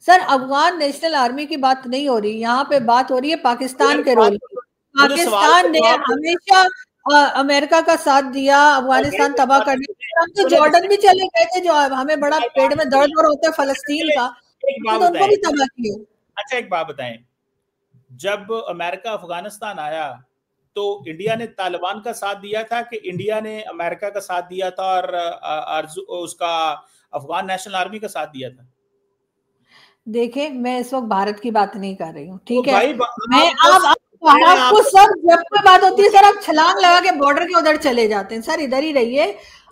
सर अफगान नेशनल आर्मी की बात नहीं हो रही, यहाँ पे बात हो रही है पाकिस्तान के रोल की। पाकिस्तान ने हमेशा अमेरिका का साथ दिया अफगानिस्तान तबाह करने। हम तो जॉर्डन भी चले गए थे, जो हमें बड़ा पेट में दर्द हो होता है फलस्तीन का, तो उनको भी तबाह किया। अच्छा एक बात बताएं, जब अमेरिका अफगानिस्तान आया तो इंडिया ने तालिबान का साथ दिया था कि इंडिया ने अमेरिका का साथ दिया था और उसका अफगान नेशनल आर्मी का साथ दिया था? देखें मैं इस वक्त भारत की बात नहीं कर रही हूँ, ठीक है? मैं आपको सर जब कोई बात होती है सर आप छलांग लगा के बॉर्डर के उधर चले जाते हैं। सर इधर ही रहिए,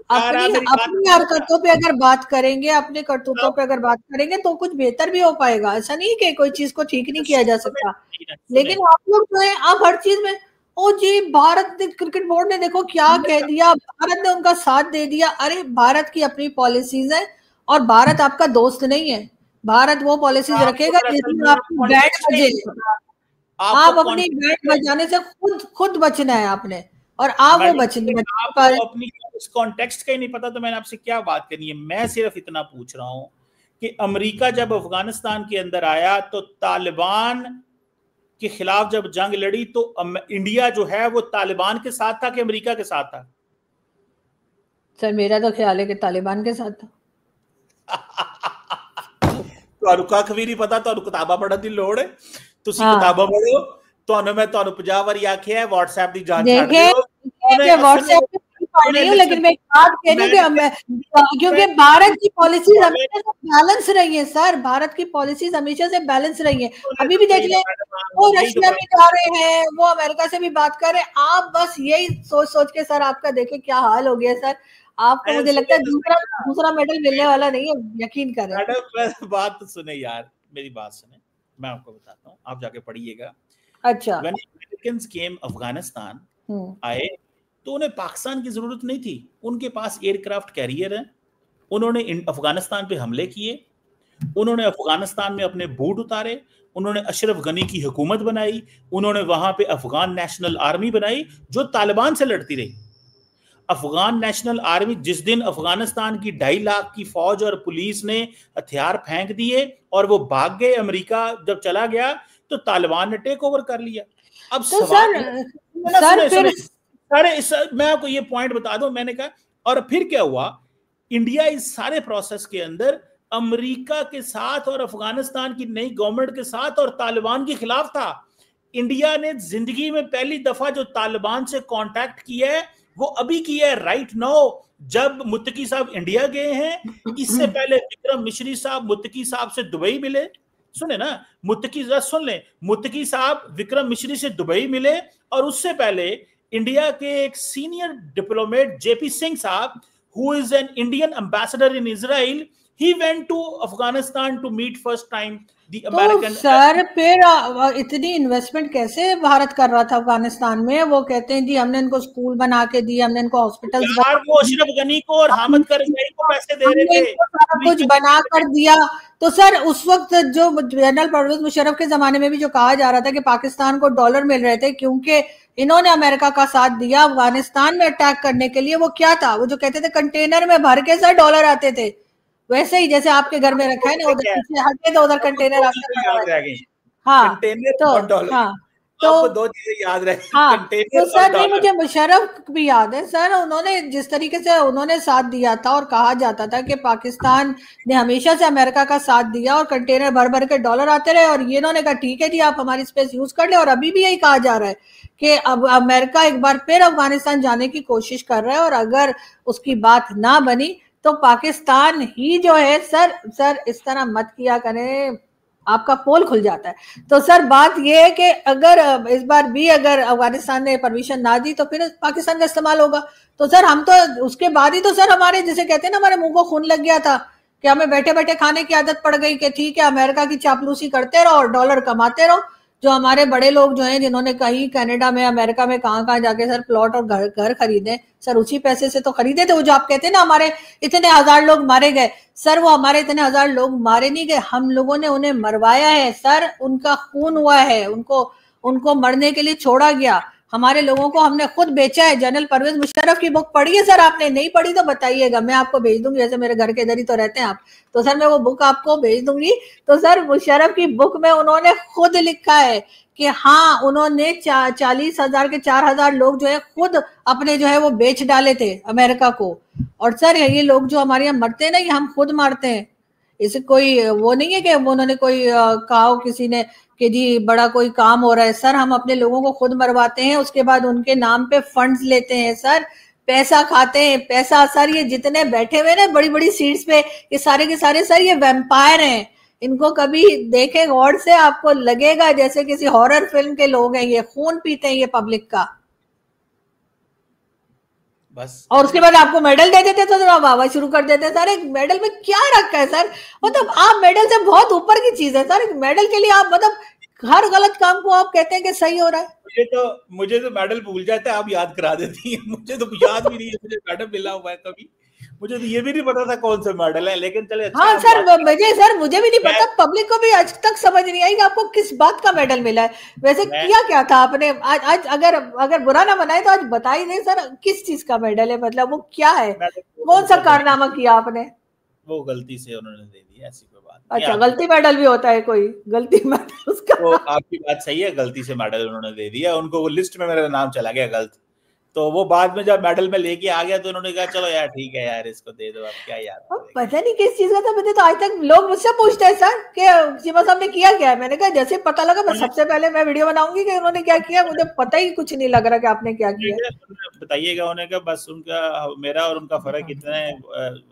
अपनी हरकतों पे अगर बात करेंगे, अपने करतूतों पे अगर बात करेंगे तो कुछ बेहतर भी हो पाएगा। ऐसा नहीं कि कोई चीज को ठीक नहीं किया जा सकता, लेकिन आप लोग जो है आप हर चीज में ओ जी भारत क्रिकेट बोर्ड ने देखो क्या कह दिया, भारत ने उनका साथ दे दिया। अरे भारत की अपनी पॉलिसीज है, और भारत आपका दोस्त नहीं है। भारत वो पॉलिसीज रखेगा जिसमें आपकी बैंड बजे, आप अपनी बैंड बजाने से खुद बचना है आपने, और आप वो बचने अपनी इस कॉन्टेक्स्ट का ही नहीं पता तो मैंने आपसे क्या बात करनी है। मैं सिर्फ इतना पूछ रहा हूँ कि अमेरिका जब अफगानिस्तान के अंदर आया तो तालिबान के खिलाफ जब जंग लड़ी तो इंडिया जो है वो तालिबान के साथ था कि अमेरिका के साथ था? सर मेरा तो ख्याल है कि तालिबान के साथ था। ਤੁਹਾਨੂੰ ਕੱਖ ਵੀ ਨਹੀਂ ਪਤਾ, ਤੁਹਾਨੂੰ ਕਿਤਾਬਾਂ ਪੜ੍ਹਨ ਦੀ ਲੋੜ ਹੈ? ਤੁਸੀਂ हाँ ਕਿਤਾਬਾਂ ਪੜ੍ਹੋ। ਤੁਹਾਨੂੰ ਮੈਂ ਤੁਹਾਨੂੰ 50 ਵਾਰੀ ਆਖਿਆ ਹੈ WhatsApp ਦੀ जान छाड़ देखे दियो। व्हाट्सएप पे पढ़ रही हूँ, लेकिन मैं एक बात कह रही हूँ कि क्योंकि भारत की पॉलिसीज हमेशा से बैलेंस रही है सर, भारत की पॉलिसीज हमेशा से बैलेंस रही है। अभी भी देख लें, वो रशिया भी जा रहे हैं, वो अमेरिका से भी बात कर रहे हैं। आप बस यही सोच सोच के सर आपका देखे क्या हाल हो गया सर। आपको मुझे लगता है दूसरा मेडल मिलने वाला नहीं है, यकीन करें। मैडम बात तो सुने यार, मेरी बात सुने, मैं आपको बताता हूँ, आप जाके पढ़िएगा। अच्छा, When Americans came अफगानिस्तान आए तो उन्हें पाकिस्तान की जरूरत नहीं थी, उनके पास एयरक्राफ्ट कैरियर है। उन्होंने अफगानिस्तान पे हमले किए, उन्होंने अफगानिस्तान में अपने बूट उतारे, उन्होंने अशरफ गनी की हुकूमत बनाई, उन्होंने वहां पे अफगान नेशनल आर्मी बनाई जो तालिबान से लड़ती रही। अफगान नेशनल आर्मी जिस दिन अफगानिस्तान की 2.5 लाख की फौज और पुलिस ने हथियार फेंक दिए और वो भाग गए, अमेरिका जब चला गया तो तालिबान ने टेक ओवर कर लिया। अब तो सर मैं आपको ये पॉइंट बता दूं, मैंने कहा और फिर क्या हुआ, इंडिया इस सारे प्रोसेस के अंदर अमेरिका के साथ और अफगानिस्तान की नई गवर्नमेंट के साथ और तालिबान के खिलाफ था। इंडिया ने जिंदगी में पहली दफा जो तालिबान से कांटेक्ट किया है वो अभी किया है, राइट नाउ, जब मुत्तकी साहब इंडिया गए हैं। इससे पहले विक्रम मिश्री साहब मुत्तकी साहब से दुबई मिले, सुने ना, मुत्तकी सुन लें, मुत्तकी साहब विक्रम मिश्री से दुबई मिले, और उससे पहले इंडिया के एक सीनियर डिप्लोमेट जेपी सिंह साहब, who is an Indian ambassador in Israel, he went to Afghanistan to meet first time the American। तो सर फिर इतनी इन्वेस्टमेंट कैसे भारत कर रहा था अफगानिस्तान में? वो कहते हैं जी हमने इनको स्कूल बना के दिए, हमने इनको हॉस्पिटल्स, यार वो अशरफ गनी को और हामिद करज़ई को पैसे दे रहे थे, सारा कुछ बना कर दिया। तो सर उस वक्त जो जनरल परवेज मुशर्रफ के जमाने में भी जो कहा जा रहा था कि पाकिस्तान को डॉलर मिल रहे थे क्योंकि इन्होंने अमेरिका का साथ दिया अफगानिस्तान में अटैक करने के लिए, वो क्या था, वो जो कहते थे कंटेनर में भर के सर डॉलर आते थे, वैसे ही जैसे आपके घर में रखा है ना, उधर पीछे हटे तो उधर कंटेनर आपके याद रह गई। हाँ तो हाँ तो आपको 2 चीजें याद रहे। हाँ तो सर नहीं, मुझे मुशर्रफ भी याद है सर, उन्होंने जिस तरीके से उन्होंने साथ दिया था और कहा जाता था कि पाकिस्तान ने हमेशा से अमेरिका का साथ दिया और कंटेनर भर भर के डॉलर आते रहे, और ये इन्होंने कहा ठीक है जी आप हमारी स्पेस यूज कर ले। और अभी भी यही कहा जा रहा है कि अब अमेरिका एक बार फिर अफगानिस्तान जाने की कोशिश कर रहा है, और अगर उसकी बात ना बनी तो पाकिस्तान ही जो है सर इस तरह मत किया करें, आपका पोल खुल जाता है। तो सर बात यह है कि अगर इस बार भी अगर अफगानिस्तान ने परमिशन ना दी तो फिर पाकिस्तान का इस्तेमाल होगा। तो सर हम तो उसके बाद ही तो सर हमारे जिसे कहते हैं ना, हमारे मुंह को खून लग गया था कि हमें बैठे बैठे खाने की आदत पड़ गई कि ठीक है अमेरिका की चापलूसी करते रहो और डॉलर कमाते रहो। जो हमारे बड़े लोग जो हैं जिन्होंने कहीं कनाडा में अमेरिका में कहाँ जाके सर प्लॉट और घर खरीदे, सर उसी पैसे से तो खरीदे थे। वो जो आप कहते हैं ना हमारे इतने हजार लोग मारे गए, सर वो हमारे इतने हजार लोग मारे नहीं गए, हम लोगों ने उन्हें मरवाया है सर, उनका खून हुआ है, उनको मरने के लिए छोड़ा गया, हमारे लोगों को हमने खुद बेचा है। जनरल परवेज मुशर्रफ की बुक पढ़ी है सर आपने? नहीं पढ़ी तो बताइएगा, मैं आपको भेज दूंगी, वैसे मेरे घर के इधर ही तो रहते हैं आप, तो सर मैं वो बुक आपको भेज दूंगी। तो सर मुशर्रफ की बुक में उन्होंने खुद लिखा है कि हाँ उन्होंने 40,000 के 4,000 लोग जो है खुद अपने जो है वो बेच डाले थे अमेरिका को। और सर ये लोग जो हमारे यहाँ मरते हैं ना, ये हम खुद मारते हैं, इसे कोई वो नहीं है कि उन्होंने कोई कहा हो किसी ने कि जी बड़ा कोई काम हो रहा है। सर हम अपने लोगों को खुद मरवाते हैं, उसके बाद उनके नाम पे फंड्स लेते हैं सर, पैसा खाते हैं, पैसा। सर ये जितने बैठे हुए ना बड़ी बड़ी सीट्स पे, ये सारे के सारे सर ये वैम्पायर हैं, इनको कभी देखे गौर से आपको लगेगा जैसे किसी हॉरर फिल्म के लोग हैं, ये खून पीते हैं ये पब्लिक का बस। और उसके बाद आपको मेडल दे देते तो आप वाह शुरू कर देते। सर एक मेडल में क्या रखा है सर, मतलब आप मेडल से बहुत ऊपर की चीज है सर, मेडल के लिए आप मतलब हर गलत काम को आप कहते हैं कि सही हो रहा है। मुझे तो मेडल भूल जाता है, आप याद करा देती है, मुझे तो याद भी नहीं है मुझे मेडल मिला हुआ है कभी, मुझे तो ये भी नहीं पता था कौन सा मेडल है, लेकिन चले अच्छा। हाँ सर मुझे भी नहीं पता, पब्लिक को भी आज तक समझ नहीं आई कि आपको किस बात का मेडल मिला है। वैसे किया क्या था आपने आज अगर बुरा ना बनाए तो आज बता ही नहीं सर किस चीज का मेडल है, मतलब वो क्या है, कौन सा कारनामा किया आपने? वो गलती से उन्होंने दे दिया, ऐसी कोई बात नहीं। अच्छा, गलती मेडल भी होता है कोई, गलती मेडल उसका? तो आपकी बात सही है, गलती से मेडल उन्होंने दे दिया, उनको वो लिस्ट में मेरा नाम चला गया गलत, तो वो बाद में जब मेडल में लेके आ गया तो उन्होंने कहा चलो यार ठीक है यार, इसको दे दो, अब क्या याद करेंगे। पता नहीं किस चीज का था, मुझे तो आज तक लोग मुझसे पूछते हैं सर कि चीमा साहब ने किया क्या है। मैंने कहा जैसे पता लगा मैं सबसे पहले मैं वीडियो बनाऊंगी कि उन्होंने क्या किया, मुझे पता ही कुछ नहीं लग रहा कि आपने क्या किया। बताइएगा उन्हें का बस उनका मेरा और उनका फर्क इतना है,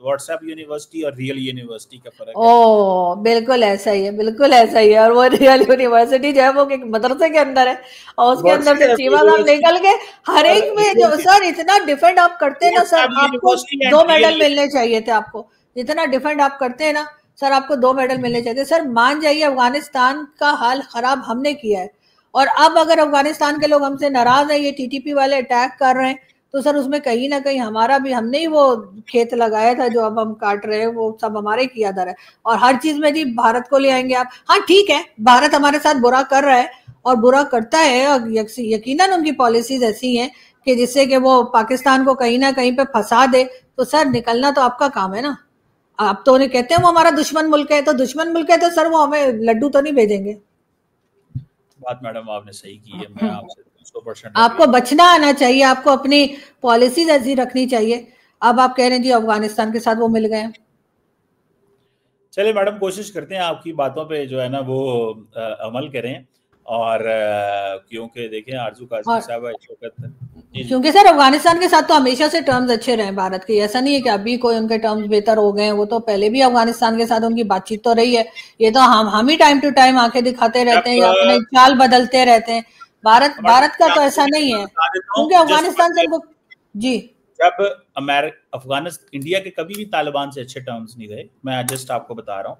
व्हाट्सएप यूनिवर्सिटी और रियल यूनिवर्सिटी का फर्क है। ओ बिल्कुल ऐसा ही है, बिल्कुल ऐसा ही है। और वो रियल यूनिवर्सिटी जो है वो एक मदरसे के अंदर है, और उसके अंदर से चीमा साहब निकल के हर एक में जो सर इतना डिफेंड आप करते हैं ना सर, आपको 2 मेडल मिलने चाहिए थे। आपको जितना डिफेंड आप करते हैं ना सर, आपको 2 मेडल मिलने चाहिए थे सर। मान जाइए अफगानिस्तान का हाल खराब हमने किया है, और अब अगर अफगानिस्तान के लोग हमसे नाराज है, ये टीटीपी वाले अटैक कर रहे हैं, तो सर उसमें कहीं ना कहीं हमारा भी, हमने ही वो खेत लगाया था जो अब हम काट रहे हैं, वो सब हमारे किया जा रहा है। और हर चीज में जी भारत को ले आएंगे आप। हाँ ठीक है, भारत हमारे साथ बुरा कर रहा है और बुरा करता है, और यकीनन उनकी पॉलिसीज ऐसी हैं कि जिससे कि वो पाकिस्तान को कहीं ना कहीं पे फंसा दे, तो सर निकलना तो आपका काम है ना। आप तो उन्हें कहते हैं वो हमारा दुश्मन मुल्क है, तो दुश्मन मुल्क है तो सर वो हमें लड्डू तो नहीं भेजेंगे। बात मैडम आपने सही की है, मैं आपसे 100% आपको बचना आना चाहिए, आपको अपनी पॉलिसीज ऐसी रखनी चाहिए। अब आप कह रहे हैं जी अफगानिस्तान के साथ वो मिल गए। चलिए मैडम, कोशिश करते हैं आपकी बातों पे जो है ना वो अमल करें, और क्योंकि देखें आरजू काजमी साहब इस वक्त, क्योंकि सर अफगानिस्तान के साथ तो हमेशा से टर्म्स अच्छे रहे भारत के, ऐसा नहीं है कि अभी कोई उनके टर्म्स बेहतर हो गए हैं, वो तो पहले भी अफगानिस्तान के साथ उनकी बातचीत तो रही है। ये तो हम ही टाइम टू टाइम आंखें दिखाते रहते हैं या अपने चाल बदलते रहते हैं। भारत का तो ऐसा नहीं है, क्योंकि अफगानिस्तान से उनको जी, जब अफगानिस्तान इंडिया के कभी भी तालिबान से अच्छे टर्म्स नहीं रहे। मैं जस्ट आपको बता रहा हूँ,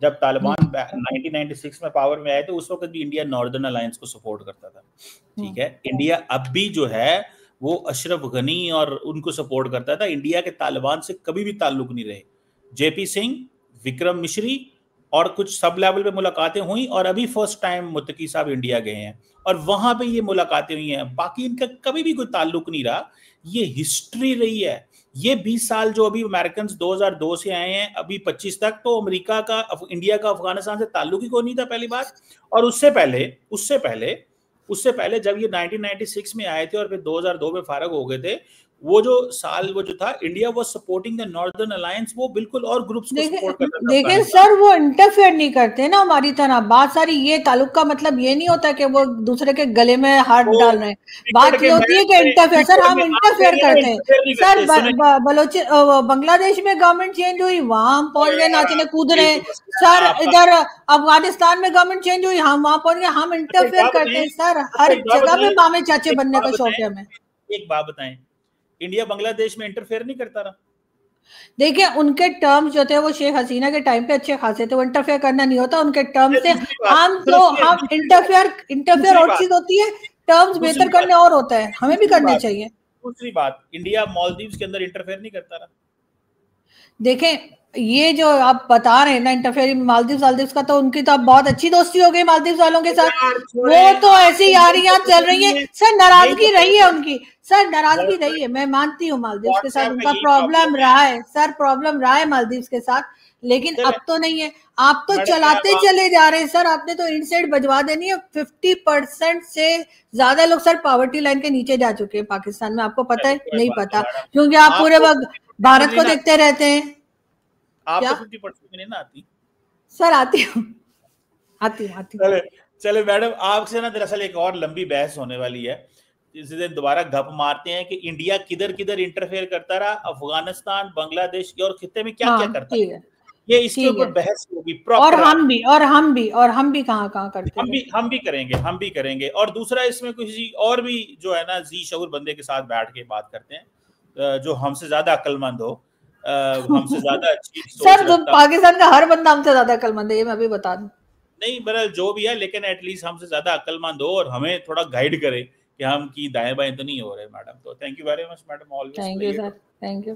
जब तालिबान 1996 में पावर में आए थे उस वक्त भी इंडिया नॉर्दर्न अलायंस को सपोर्ट करता था, ठीक है। इंडिया अब भी जो है वो अशरफ गनी और उनको सपोर्ट करता था। इंडिया के तालिबान से कभी भी ताल्लुक नहीं रहे। जेपी सिंह, विक्रम मिश्री और कुछ सब लेवल पे मुलाकातें हुई, और अभी फर्स्ट टाइम मुत्तकी साहब इंडिया गए हैं और वहां पे ये मुलाकातें हुई हैं। बाकी इनका कभी भी कोई ताल्लुक नहीं रहा, ये हिस्ट्री रही है। ये 20 साल जो अभी अमेरिकन 2002 से आए हैं अभी 25 तक, तो अमेरिका का इंडिया का अफगानिस्तान से ताल्लुक ही कोई नहीं था, पहली बात। और उससे पहले जब ये 1996 में आए थे और फिर 2002 में फारग हो गए थे, वो जो साल वो जो था, India was supporting the northern alliance, वो बिल्कुल और ग्रुप्स को सपोर्ट करता था। लेकिन सर वो इंटरफेयर नहीं करते ना हमारी तरह। बात सारी ये ताल्लुक का मतलब ये नहीं होता कि वो दूसरे के गले में हाथ डाल रहे हैं। बात ये होती है कि इंटरफेयर, सर हम इंटरफेयर करते हैं सर। बांग्लादेश में गवर्नमेंट चेंज हुई, वहां हम पहुंच गए नाचने कूद रहे हैं सर। इधर अफगानिस्तान में गवर्नमेंट चेंज हुई, हम वहां पहुंच गए। हम इंटरफेयर करते हैं सर, हर जगह पे मामे चाचे बनने का शौक है हमें। एक बात बताएं, इंडिया बांग्लादेश में इंटरफेयर नहीं करता रहा। देखिए उनके टर्म्स जो थे वो शेख हसीना के टाइम पे अच्छे खासे थे, वो इंटरफेयर करना नहीं होता उनके टर्म्स से। हम इंटरफेयर और चीज होती है, टर्म्स बेहतर करने और होता है, हमें भी करने चाहिए। दूसरी बात, इंडिया मालदीव्स के अंदर इंटरफेयर नहीं करता रहा। देखें ये जो आप बता रहे हैं ना इंटरफेयर, मालदीव्स का तो उनकी तो अब बहुत अच्छी दोस्ती हो गई मालदीव्स वालों के साथ, वो तो ऐसी यारियां चल रही है सर। नाराजगी रही है उनकी सर, नाराजगी रही है, मैं मानती हूँ मालदीव्स के साथ उनका प्रॉब्लम रहा है सर, प्रॉब्लम रहा है मालदीव्स के साथ, लेकिन अब तो नहीं है। आप तो चलाते चले जा रहे हैं सर, आपने तो इनसेट बजवा देनी है। 50% से ज्यादा लोग सर पॉवर्टी लाइन के नीचे जा चुके हैं पाकिस्तान में, आपको पता है? नहीं पता, क्योंकि आप पूरे वक्त भारत को देखते रहते हैं। आपको 50% नहीं ना आती सर? आती हूँ, आती हूँ। चले मैडम, आपसे ना दरअसल एक और लंबी बहस होने वाली है, इसी दिन दोबारा गप मारते हैं कि इंडिया किधर किधर इंटरफेयर करता रहा, अफगानिस्तान, बांग्लादेश और खित्ते में क्या क्या करता है, ये इसके ऊपर बहस होगी प्रॉपर। और हम भी कहाँ करते हैं। हम भी करेंगे। और दूसरा इसमें किसी और भी जो है ना जी शऊर बंदे के साथ बैठ के बात करते हैं, जो हमसे ज्यादा अक्लमंद हो, हमसे ज्यादा अच्छी सर पाकिस्तान का हर बंदा हमसे ज्यादा अक्लमंद है, ये मैं भी बता दूं। नहीं बहरहाल जो भी है, लेकिन एटलीस्ट हमसे ज्यादा अक्लमंद हो और हमें थोड़ा गाइड करे कि हम की दाएं बाएं तो नहीं हो रहे मैडम। तो thank you very much madam, always thank you sir, thank you.